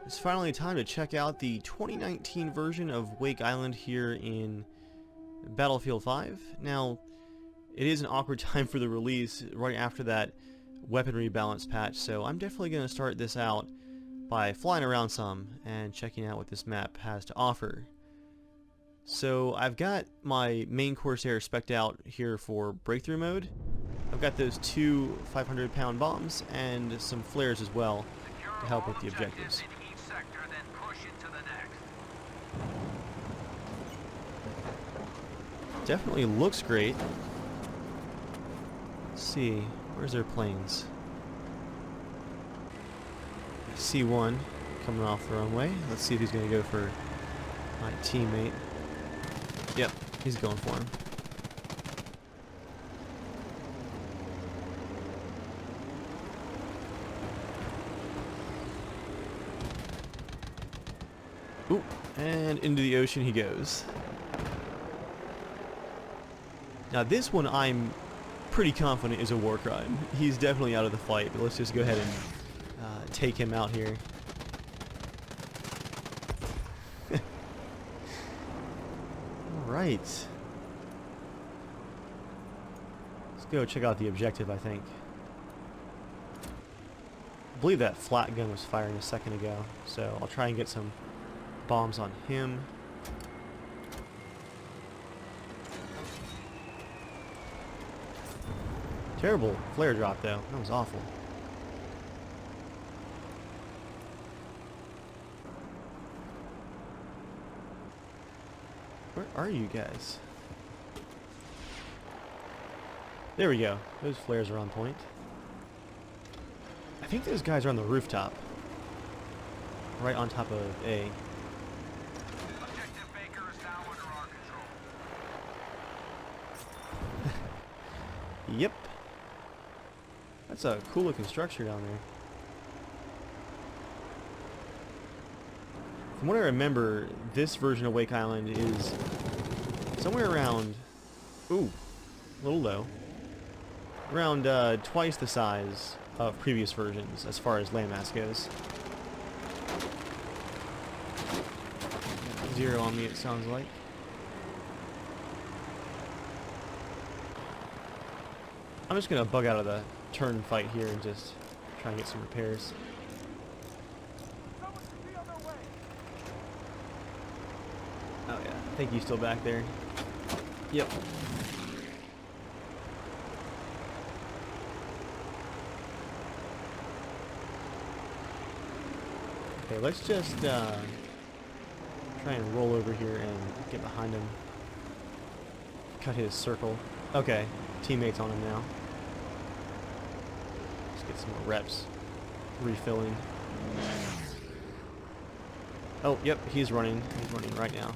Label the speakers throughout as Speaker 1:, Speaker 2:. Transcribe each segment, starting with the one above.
Speaker 1: It's finally time to check out the 2019 version of Wake Island here in Battlefield 5. Now, it is an awkward time for the release right after that weaponry balance patch, so I'm definitely going to start this out by flying around some and checking out what this map has to offer. So I've got my main Corsair spec'd out here for breakthrough mode. I've got those two 500-pound bombs and some flares as well to help with the objectives. Definitely looks great. Let's see, where's their planes? I see one coming off the runway. Let's see if he's going to go for my teammate. Yep, he's going for him. Ooh, and into the ocean he goes. Now this one I'm pretty confident is a war crime. He's definitely out of the fight, but let's just go ahead and take him out here. Alright. Let's go check out the objective, I think. I believe that flat gun was firing a second ago, so I'll try and get some bombs on him. Terrible flare drop though. That was awful. Where are you guys? There we go. Those flares are on point. I think those guys are on the rooftop. Right on top of A.
Speaker 2: Objective Baker is now under our control.
Speaker 1: Yep. That's a cool looking structure down there. From what I remember, this version of Wake Island is somewhere around, ooh, a little low, around twice the size of previous versions as far as landmass goes. Zero on me, it sounds like. I'm just gonna bug out of the turn fight here and just try and get some repairs. Oh yeah, I think he's still back there. Yep. Okay, let's just Try and roll over here and get behind him. Cut his circle. Okay, teammates on him now. Let's get some more reps. Refilling. Oh, yep, he's running. He's running right now.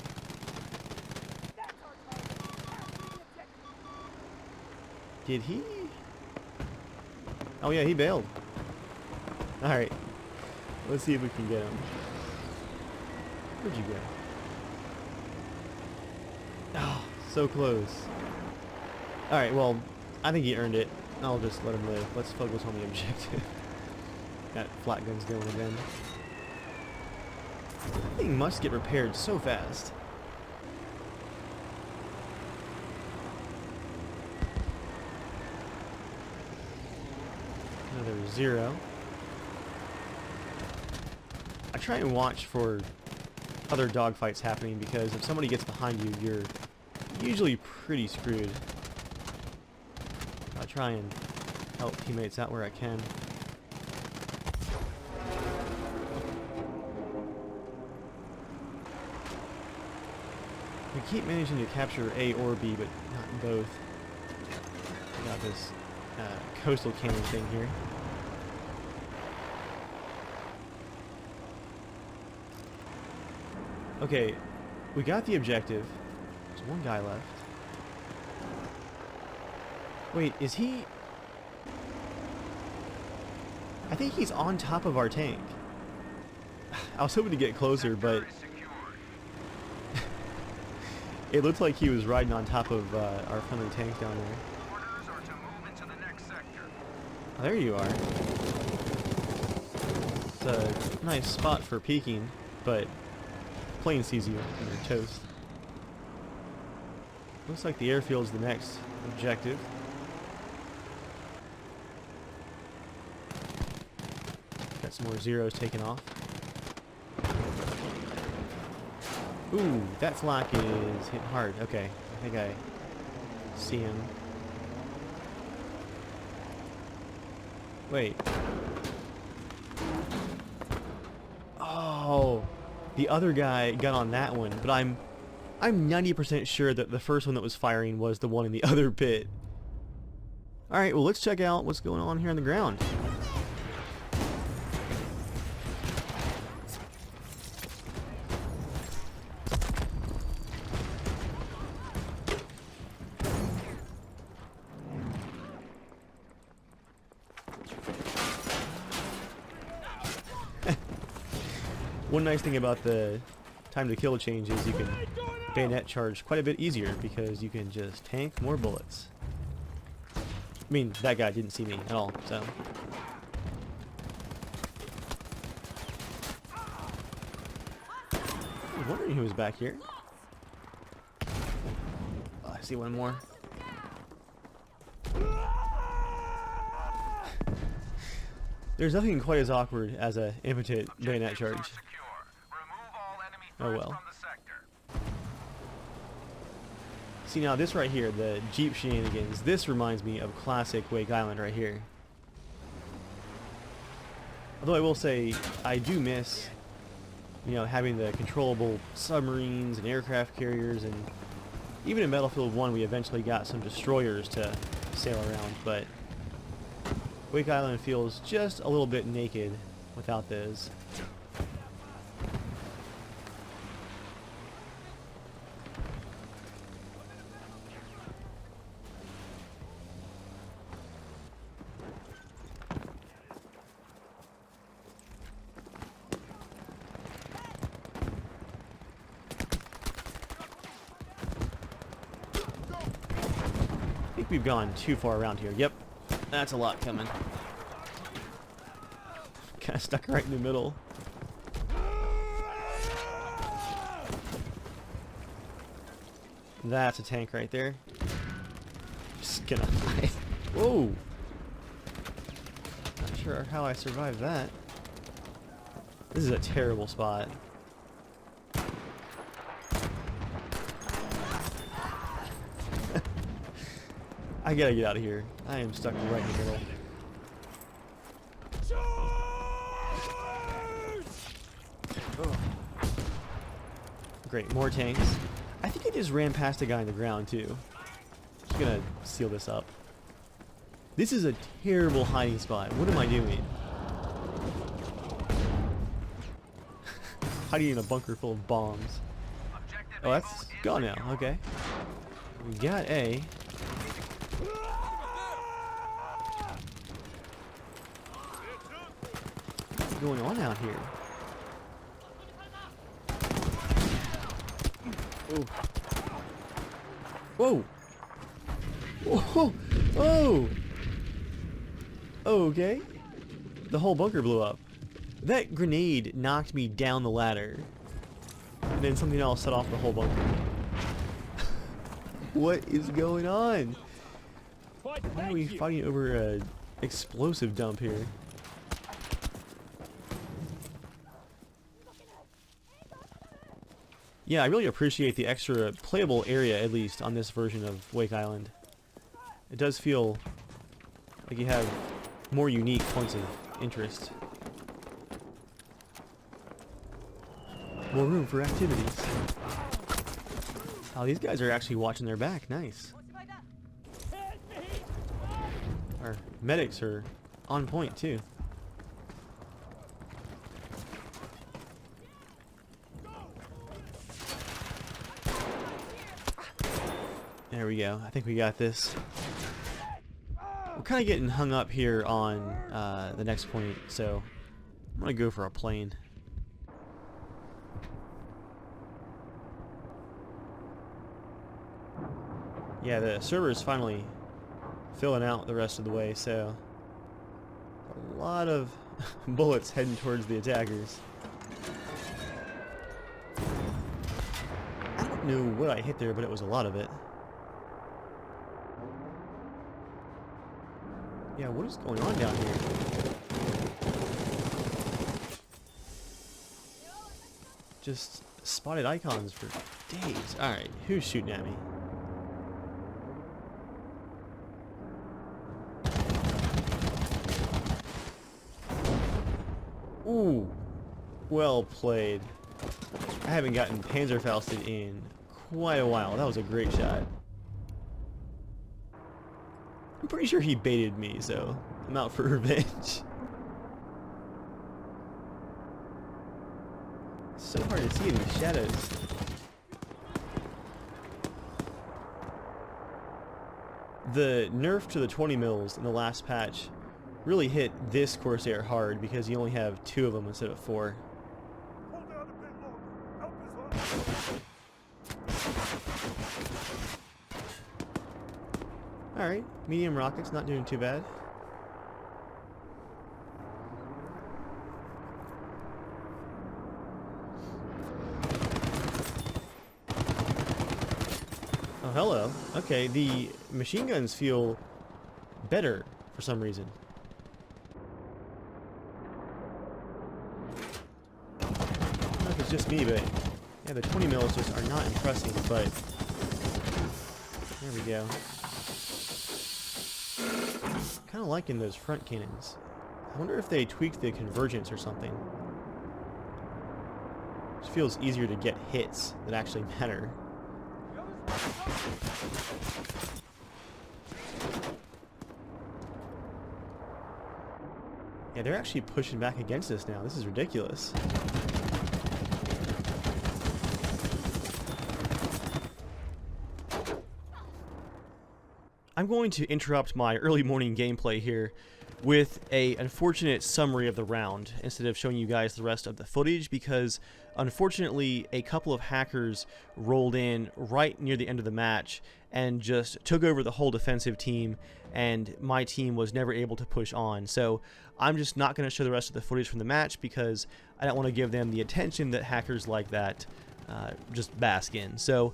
Speaker 1: Did he? Oh yeah, he bailed. Alright. Let's see if we can get him. Where'd you go? Oh, so close. Alright, well, I think he earned it. I'll just let him live. Let's focus on the objective. Got flat guns going again. That thing must get repaired so fast. Another 0. I try and watch for other dogfights happening because if somebody gets behind you, you're usually pretty screwed. I try and help teammates out where I can. We keep managing to capture A or B, but not both. I got this coastal cannon thing here. Okay, we got the objective. There's one guy left. Wait, is he... I think he's on top of our tank. I was hoping to get closer, but... it looked like he was riding on top of our friendly tank down there. Oh, there you are. It's a nice spot for peeking, but plane sees you and you're toast. Looks like the airfield's the next objective. Got some more zeros taken off. Ooh, that flak is hitting hard. Okay, I think I see him. Wait. Oh, the other guy got on that one, but I'm 90% sure that the first one that was firing was the one in the other pit. Alright, well let's check out what's going on here on the ground. One nice thing about the time to kill change is you can bayonet charge quite a bit easier because you can just tank more bullets. I mean, that guy didn't see me at all, so. I was wondering who was back here. Oh, I see one more. There's nothing quite as awkward as a impotent bayonet charge. Oh well. See now this right here, the Jeep shenanigans, this reminds me of classic Wake Island right here. Although I will say, I do miss, you know, having the controllable submarines and aircraft carriers, and even in Battlefield 1 we eventually got some destroyers to sail around, but Wake Island feels just a little bit naked without those. I think we've gone too far around here. Yep. That's a lot coming. Kind of stuck right in the middle. That's a tank right there. Just gonna hide. Whoa! Not sure how I survived that. This is a terrible spot. I gotta get out of here. I am stuck right in the middle. Oh. Great, more tanks. I think I just ran past a guy on the ground too. Just gonna seal this up. This is a terrible hiding spot. What am I doing? Hiding in a bunker full of bombs. Oh, that's gone now. Okay. We got A. What's going on out here? Oh. Whoa. Whoa. Oh. Okay. The whole bunker blew up. That grenade knocked me down the ladder. And then something else set off the whole bunker. What is going on? Why are we fighting over an explosive dump here? Yeah, I really appreciate the extra playable area, at least, on this version of Wake Island. It does feel like you have more unique points of interest. More room for activities. Oh, these guys are actually watching their back. Nice. Our medics are on point, too. There we go. I think we got this. We're kind of getting hung up here on the next point, so I'm going to go for a plane. Yeah, the server is finally filling out the rest of the way, so a lot of bullets heading towards the attackers. I don't know what I hit there, but it was a lot of it. Yeah, what is going on down here? Just spotted icons for days. Alright, who's shooting at me? Ooh, well played. I haven't gotten Panzerfausted in quite a while. That was a great shot. I'm pretty sure he baited me, so I'm out for revenge. It's so hard to see in the shadows. The nerf to the 20 mils in the last patch really hit this Corsair hard because you only have 2 of them instead of 4. Alright, medium rockets, not doing too bad. Oh, hello. Okay, the machine guns feel better for some reason. I don't know if it's just me, but yeah, the 20 mils just are not impressing, but there we go. Kind of liking those front cannons. I wonder if they tweaked the convergence or something. It just feels easier to get hits that actually matter. Yeah, they're actually pushing back against us now. This is ridiculous. I'm going to interrupt my early morning gameplay here with an unfortunate summary of the round instead of showing you guys the rest of the footage, because unfortunately a couple of hackers rolled in right near the end of the match and just took over the whole defensive team, and my team was never able to push on. So I'm just not going to show the rest of the footage from the match because I don't want to give them the attention that hackers like that just bask in. So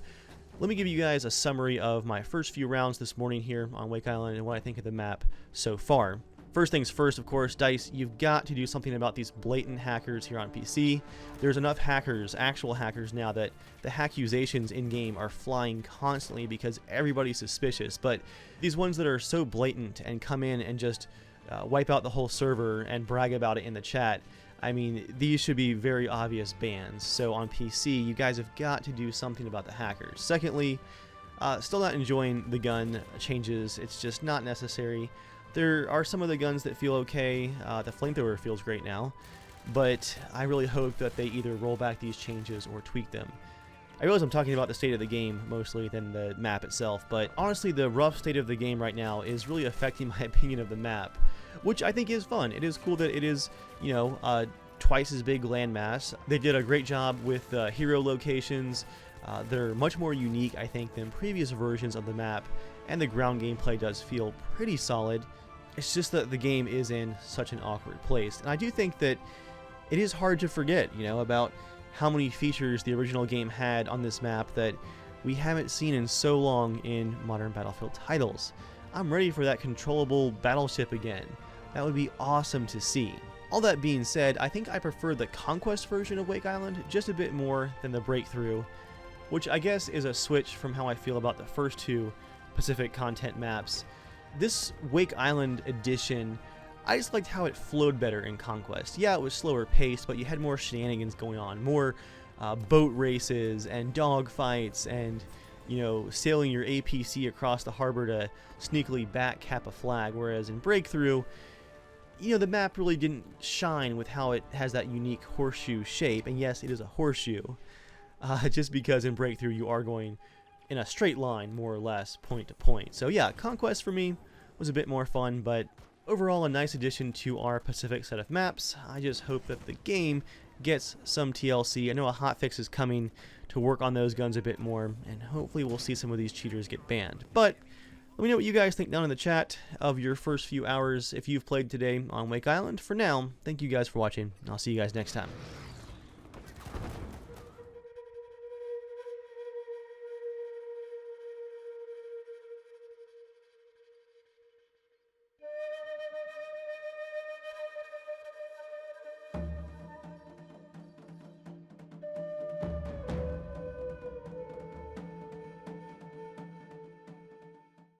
Speaker 1: let me give you guys a summary of my first few rounds this morning here on Wake Island and what I think of the map so far. First things first, of course, DICE, you've got to do something about these blatant hackers here on PC. There's enough hackers, actual hackers now, that the accusations in-game are flying constantly because everybody's suspicious. But these ones that are so blatant and come in and just wipe out the whole server and brag about it in the chat, I mean, these should be very obvious bans. So on PC, you guys have got to do something about the hackers. Secondly, still not enjoying the gun changes. It's just not necessary. There are some of the guns that feel okay. The flamethrower feels great now, but I really hope that they either roll back these changes or tweak them. I realize I'm talking about the state of the game mostly than the map itself, but honestly the rough state of the game right now is really affecting my opinion of the map, which I think is fun. It is cool that it is, you know, twice as big landmass. They did a great job with hero locations. They're much more unique, I think, than previous versions of the map, and the ground gameplay does feel pretty solid. It's just that the game is in such an awkward place, and I do think that it is hard to forget, you know, about how many features the original game had on this map that we haven't seen in so long in modern Battlefield titles. I'm ready for that controllable battleship again. That would be awesome to see. All that being said, I think I prefer the Conquest version of Wake Island just a bit more than the Breakthrough, which I guess is a switch from how I feel about the first two Pacific content maps. This Wake Island edition, I just liked how it flowed better in Conquest. Yeah, it was slower paced, but you had more shenanigans going on, more boat races and dog fights and, you know, sailing your APC across the harbor to sneakily back cap a flag, whereas in Breakthrough, you know, the map really didn't shine with how it has that unique horseshoe shape, and yes, it is a horseshoe, just because in Breakthrough you are going in a straight line, more or less, point to point. So yeah, Conquest for me was a bit more fun, but overall a nice addition to our Pacific set of maps. I just hope that the game gets some TLC. I know a hotfix is coming to work on those guns a bit more, and hopefully we'll see some of these cheaters get banned. But let me know what you guys think down in the chat of your first few hours if you've played today on Wake Island. For now, thank you guys for watching, and I'll see you guys next time.